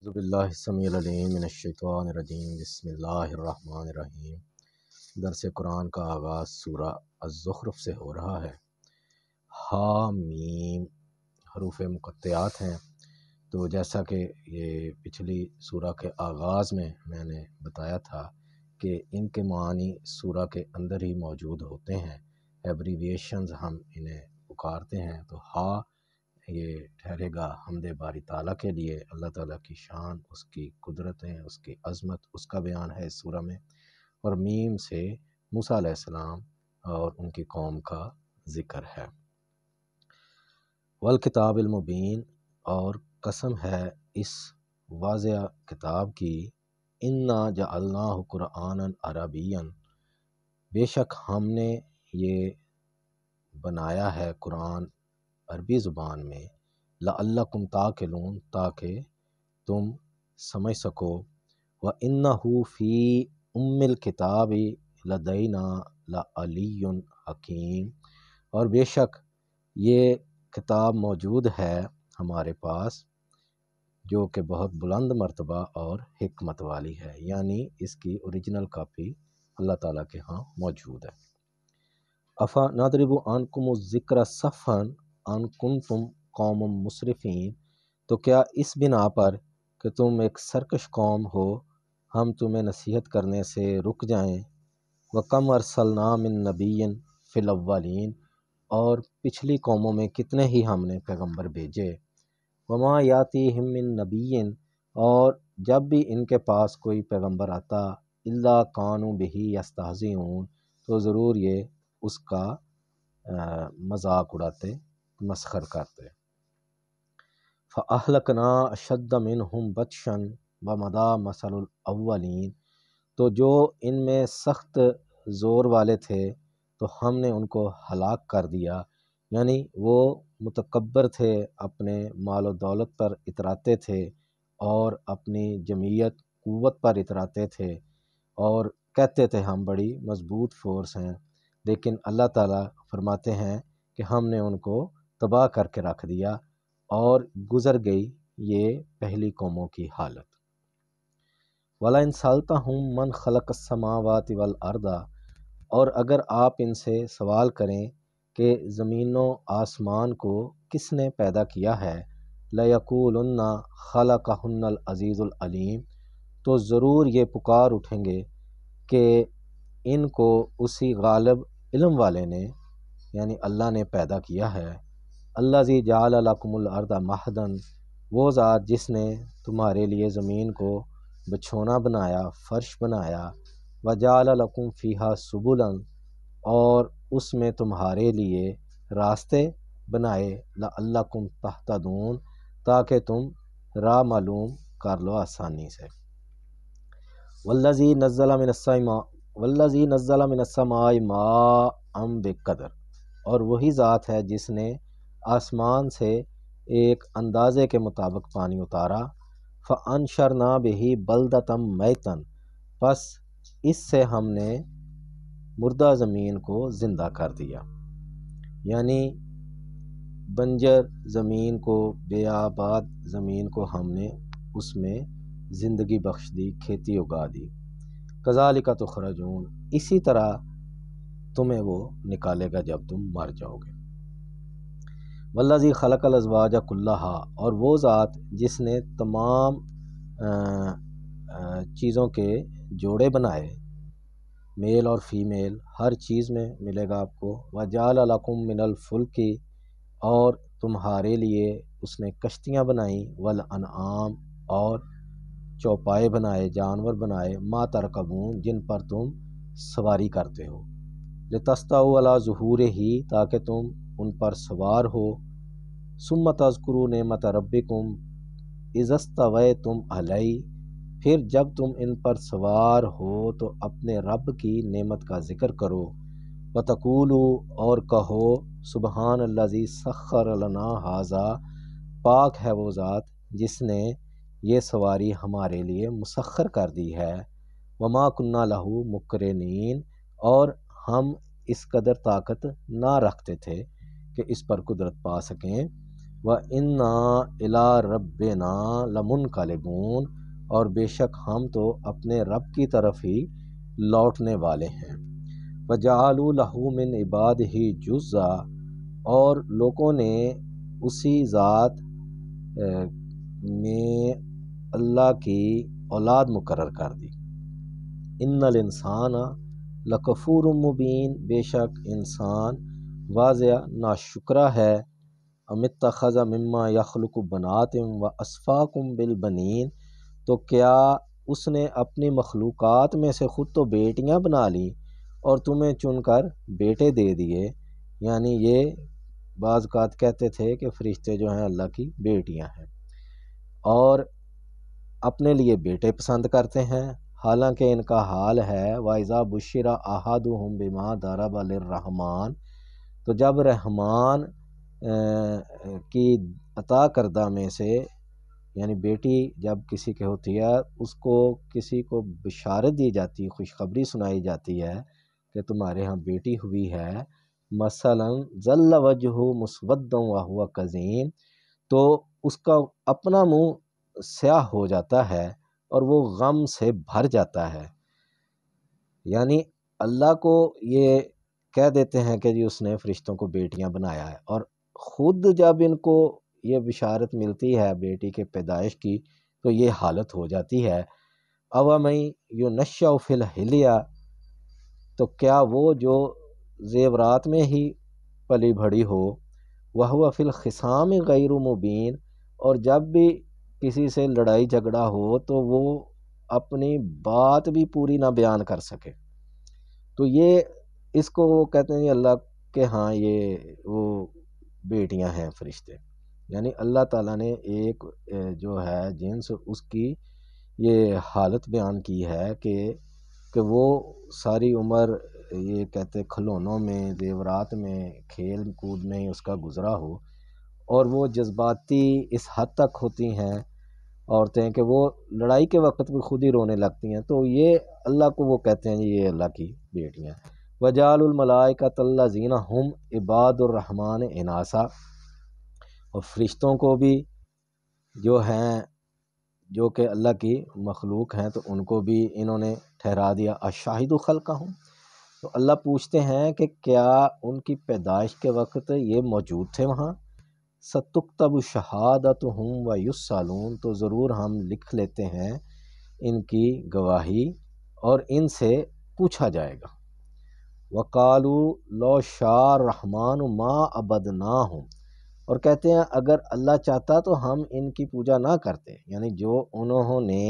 اعوذ باللہ السمیع العلیم من الشیطان الرجیم بسم اللہ الرحمن الرحیم۔ درس قرآن کا آغاز سورہ الزخرف سے ہو رہا ہے۔ حامیم حروف مقطعات ہیں، تو جیسا کہ یہ پچھلی سورہ کے آغاز میں نے بتایا تھا کہ ان کے معنی سورہ کے اندر ہی موجود ہوتے ہیں، ایبریویشنز ہم انہیں پکارتے ہیں۔ تو یہ ٹھہرے گا حمد باری تعالیٰ کے لیے، اللہ تعالیٰ کی شان، اس کی قدرتیں، اس کی عظمت، اس کا بیان ہے اس سورہ میں۔ اور میم سے موسیٰ علیہ السلام اور ان کی قوم کا ذکر ہے۔ والکتاب المبین، اور قسم ہے اس واضح کتاب کی، انا جعلناہ قرآنا عربیا، بے شک ہم نے یہ بنایا ہے قرآن عربی زبان میں، لعلکم تعقلون، تاکہ تم سمجھ سکو، وَإِنَّهُ فِي أُمِّ الْكِتَابِ لَدَيْنَا لَعَلِيٌّ حَكِيمٌ، اور بے شک یہ کتاب موجود ہے ہمارے پاس جو کہ بہت بلند مرتبہ اور حکمت والی ہے، یعنی اس کی اوریجنل کاپی اللہ تعالیٰ کے ہاں موجود ہے۔ افا نضرب عنکم الذکر صفحا ان کنتم قوم مسرفین، تو کیا اس بنا پر کہ تم ایک سرکش قوم ہو ہم تمہیں نصیحت کرنے سے رک جائیں۔ وَكَمْ أَرْسَلْنَا مِن نَبِيٍّ فِي الْأَوَّلِينَ، اور پچھلی قوموں میں کتنے ہی ہم نے پیغمبر بھیجے۔ وَمَا يَأْتِيهِم مِّن نَبِيٍّ، اور جب بھی ان کے پاس کوئی پیغمبر آتا، إِلَّا كَانُوا بِهِ يَسْتَهْزِئُونَ، تو ضرور یہ اس کا مذاق اڑاتے، مسخر کرتے۔ فَأَهْلَكْنَا أَشَدَّ مِنْهُمْ بَطْشًا وَمَضَىٰ مَثَلُ الْأَوَّلِينَ، تو جو ان میں سخت زور والے تھے تو ہم نے ان کو ہلاک کر دیا، یعنی وہ متکبر تھے، اپنے مال و دولت پر اتراتے تھے اور اپنی جمعیت قوت پر اتراتے تھے، اور کہتے تھے ہم بڑی مضبوط فورس ہیں، لیکن اللہ تعالیٰ فرماتے ہیں کہ ہم نے ان کو تباہ کر کے رکھ دیا، اور گزر گئی یہ پہلی قوموں کی حالت۔ وَلَئِن سَأَلْتَهُم مَّنْ خَلَقَ السَّمَاوَاتِ وَالْأَرْضَ، اور اگر آپ ان سے سوال کریں کہ زمین و آسمان کو کس نے پیدا کیا ہے، لَيَقُولُنَّ خَلَقَهُنَّ الْعَزِيزُ الْعَلِيمُ، تو ضرور یہ پکار اٹھیں گے کہ ان کو اسی غالب علم والے نے، یعنی اللہ نے پیدا کیا ہے۔ الذی جعل لکم الارض مہدا، وہ ذات جس نے تمہارے لیے زمین کو بچھونا بنایا، فرش بنایا، وجعل لکم فیہا سبلا، اور اس میں تمہارے لیے راستے بنائے، لعلکم تہتدون، تاکہ تم راہ معلوم کر لو آسانی سے۔ والذی نزل من السماء ماء بقدر، اور وہی ذات ہے جس نے آسمان سے ایک اندازے کے مطابق پانی اتارا، فَأَنشَرْنَا بِهِ بَلْدَةً مَيْتًا، پس اس سے ہم نے مردہ زمین کو زندہ کر دیا، یعنی بنجر زمین کو، بے آباد زمین کو ہم نے اس میں زندگی بخش دی، کھیتی اگا دی۔ کذالک تخرجون، اسی طرح تمہیں وہ نکالے گا جب تم مر جاؤ گے۔ والذی خلق الازواج کلھا، اور وہ ذات جس نے تمام چیزوں کے جوڑے بنائے، میل اور فیمیل ہر چیز میں ملے گا آپ کو۔ وجعل لکم من الفلک، اور تمہارے لیے اس نے کشتیاں بنائیں، والانعام، اور چوپائے بنائے، جانور بنائے، ما ترکبون، جن پر تم سواری کرتے ہو، لتستووا علی ظہورہ، تاکہ تم ان پر سوار ہو، ثم تذکروا نعمت ربکم اذا استویتم علیہ، پھر جب تم ان پر سوار ہو تو اپنے رب کی نعمت کا ذکر کرو، وتقولوا، اور کہو، سبحان الذی سخر لنا ھذا، پاک ہے وہ ذات جس نے یہ سواری ہمارے لیے مسخر کر دی ہے، وما کنا لہ مقرنین، اور ہم اس قدر طاقت نہ رکھتے تھے کہ اس پر قدرت پا سکیں، وَإِنَّا إِلَىٰ رَبِّنَا لَمُنْقَلِبُونَ، اور بے شک ہم تو اپنے رب کی طرف ہی لوٹنے والے ہیں۔ وَجَعَلُوا لَهُ مِنْ عِبَادِهِ جُزْءًا، اور لوگوں نے اسی ذات میں اللہ کی اولاد مقرر کر دی۔ ان الانسان لکفور مبین، بے شک انسان واضح ناشکرا ہے۔ ام اتخذ مما یخلق بنات واسفاکم بالبنین، تو کیا اس نے اپنی مخلوقات میں سے خود تو بیٹیاں بنا لی اور تمہیں چن کر بیٹے دے دیے۔ یعنی یہ بعض اوقات کہتے تھے کہ فرشتے جو ہیں اللہ کی بیٹیاں ہیں، اور اپنے لیے بیٹے پسند کرتے ہیں، حالانکہ ان کا حال ہے وَإِذَا بُشِّرَ أَحَدُهُم بِمَا ضَرَبَ لِلرَّحْمَٰنِ، تو جب رحمان کی عطا کردہ میں سے، یعنی بیٹی جب کسی کے ہوتی ہے، اس کو کسی کو بشارت دی جاتی، خوشخبری سنائی جاتی ہے کہ تمہارے ہاں بیٹی ہوئی ہے، مثلا ظل وجہ مسودا وہو کظیم، تو اس کا اپنا منہ سیاہ ہو جاتا ہے اور وہ غم سے بھر جاتا ہے۔ یعنی اللہ کو یہ کہہ دیتے ہیں کہ جی اس نے فرشتوں کو بیٹیاں بنایا ہے، اور خود جب ان کو یہ بشارت ملتی ہے بیٹی کے پیدائش کی تو یہ حالت ہو جاتی ہے۔ اوَمَن یُنَشَّأُ فِی الْحِلیَةِ، تو کیا وہ جو زیورات میں ہی پلی بڑھی ہو، وَهُوَ فِی الْخِصَامِ غَیْرُ مُبِین، اور جب بھی کسی سے لڑائی جھگڑا ہو تو وہ اپنی بات بھی پوری نہ بیان کر سکے، تو یہ اس کو وہ کہتے ہیں اللہ کے ہاں یہ وہ بیٹیاں ہیں فرشتے۔ یعنی اللہ تعالیٰ نے ایک جو ہے جنس اس کی یہ حالت بیان کی ہے کہ وہ ساری عمر یہ کہتے کھلونوں میں، زیورات میں، کھیل کود میں اس کا گزرا ہو، اور وہ جذباتی اس حد تک ہوتی ہیں عورتیں کہ وہ لڑائی کے وقت بھی خود ہی رونے لگتی ہیں، تو یہ اللہ کو وہ کہتے ہیں یہ اللہ کی بیٹیاں۔ وَجَعَلُوا الْمَلَائِکَةَ الَّذِينَ هُمْ عِبَادُ الرَّحْمَٰنِ إِنَاثًا، اور فرشتوں کو بھی جو ہیں جو کہ اللہ کی مخلوق ہیں تو ان کو بھی انہوں نے ٹھہرا دیا اشاہد خلقہم، تو اللہ پوچھتے ہیں کہ کیا ان کی پیدائش کے وقت یہ موجود تھے وہاں؟ ستکتب شہادتہم ویسألون، تو ضرور ہم لکھ لیتے ہیں ان کی گواہی اور ان سے پوچھا جائے گا۔ وَقَالُوا لَوْ شَاءَ الرَّحْمَٰنُ مَا عَبَدْنَاهُمْ، اور کہتے ہیں اگر اللہ چاہتا تو ہم ان کی پوجا نہ کرتے، یعنی جو انہوں نے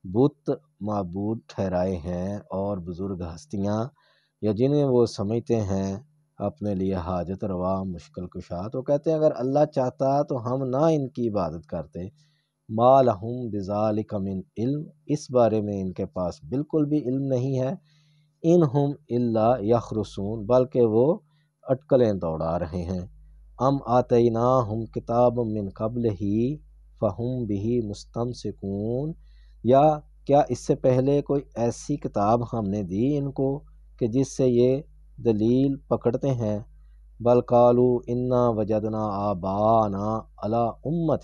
بت معبود ٹھہرائے ہیں اور بزرگ ہستیاں یا جنہیں وہ سمجھتے ہیں اپنے لیے حاجت روا مشکل کشا، تو کہتے ہیں اگر اللہ چاہتا تو ہم نہ ان کی عبادت کرتے۔ ما لہم بذالک من علم، اس بارے میں ان کے پاس بالکل بھی علم نہیں ہے۔ ان ہم الا یخرصون، بلکہ وہ اٹکلیں دوڑا رہے ہیں۔ ام آتیناہم کتاب من قبلہ فہم بہ مستمسکون، یا کیا اس سے پہلے کوئی ایسی کتاب ہم نے دی ان کو کہ جس سے یہ دلیل پکڑتے ہیں؟ بل قالوا انا وجدنا آباءنا علی امۃ،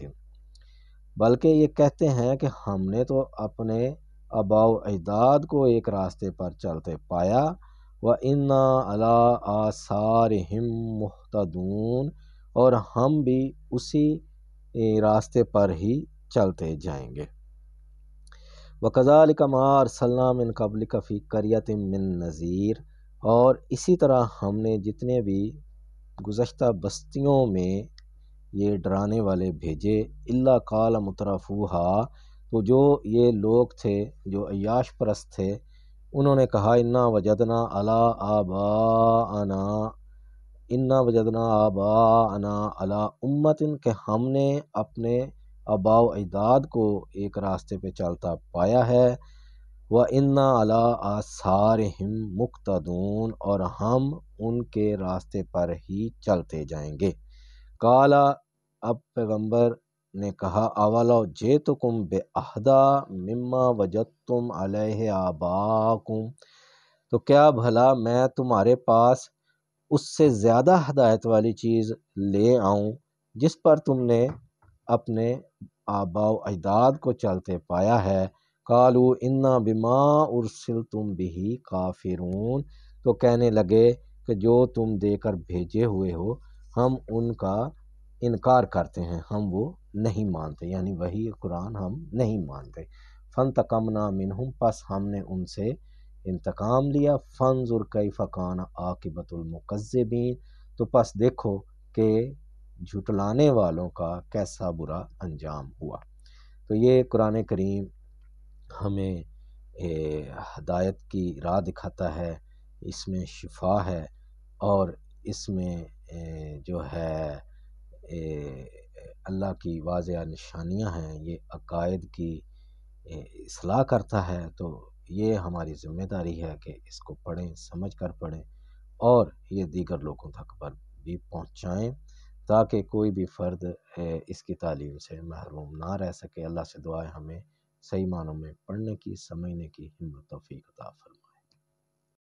بلکہ یہ کہتے ہیں کہ ہم نے تو اپنے آباء و اجداد کو ایک راستے پر چلتے پایا، وَإِنَّا عَلَىٰ آثَارِهِم مُهْتَدُونَ، اور ہم بھی اسی راستے پر ہی چلتے جائیں گے۔ وَكَذَلِكَ مَا أَرْسَلْنَا مِن قَبْلِكَ فِي قَرْيَةٍ مِّن نَذِيرٍ، اور اسی طرح ہم نے جتنے بھی گزشتہ بستیوں میں یہ ڈرانے والے بھیجے، الا قال مترفوہا، تو جو یہ لوگ تھے جو عیاش پرست تھے انہوں نے کہا انا وجدنا علی آباءنا، انا وجدنا آباءنا علی امت، کہ ہم نے اپنے آباء و اجداد کو ایک راستے پہ چلتا پایا ہے۔ وَإِنَّا عَلَىٰ آثَارِهِم مُقْتَدُونَ، اور ہم ان کے راستے پر ہی چلتے جائیں گے۔ قالا، اب پیغمبر نے کہا اولو جئتکم بِأَہْدَىٰ مِمَّا وَجَدتُّمْ عَلَیْهِ آبَاءَکُمْ، تو کیا بھلا میں تمہارے پاس اس سے زیادہ ہدایت والی چیز لے آؤں جس پر تم نے اپنے آباء و اجداد کو چلتے پایا ہے، قالوا انا بما ارسلتم به کافرون، تو کہنے لگے کہ جو تم دے کر بھیجے ہوئے ہو ہم ان کا انکار کرتے ہیں، ہم وہ نہیں مانتے، یعنی وہی قرآن ہم نہیں مانتے۔ فانتقمنا منہم، پس ہم نے ان سے انتقام لیا، فانظر کیف کان عاقبۃ المکذبین، تو پس دیکھو کہ جھٹلانے والوں کا کیسا برا انجام ہوا۔ تو یہ قرآن کریم ہمیں ہدایت کی راہ دکھاتا ہے، اس میں شفا ہے، اور اس میں جو ہے اللہ کی واضح نشانیاں ہیں، یہ عقائد کی اصلاح کرتا ہے۔ تو یہ ہماری ذمہ داری ہے کہ اس کو پڑھیں، سمجھ کر پڑھیں، اور یہ دیگر لوگوں تک پر بھی پہنچائیں، تاکہ کوئی بھی فرد اس کی تعلیم سے محروم نہ رہ سکے۔ اللہ سے دعا ہے ہمیں صحیح معنوں میں پڑھنے کی، سمجھنے کی ہمت توفیق عطا فرمائے۔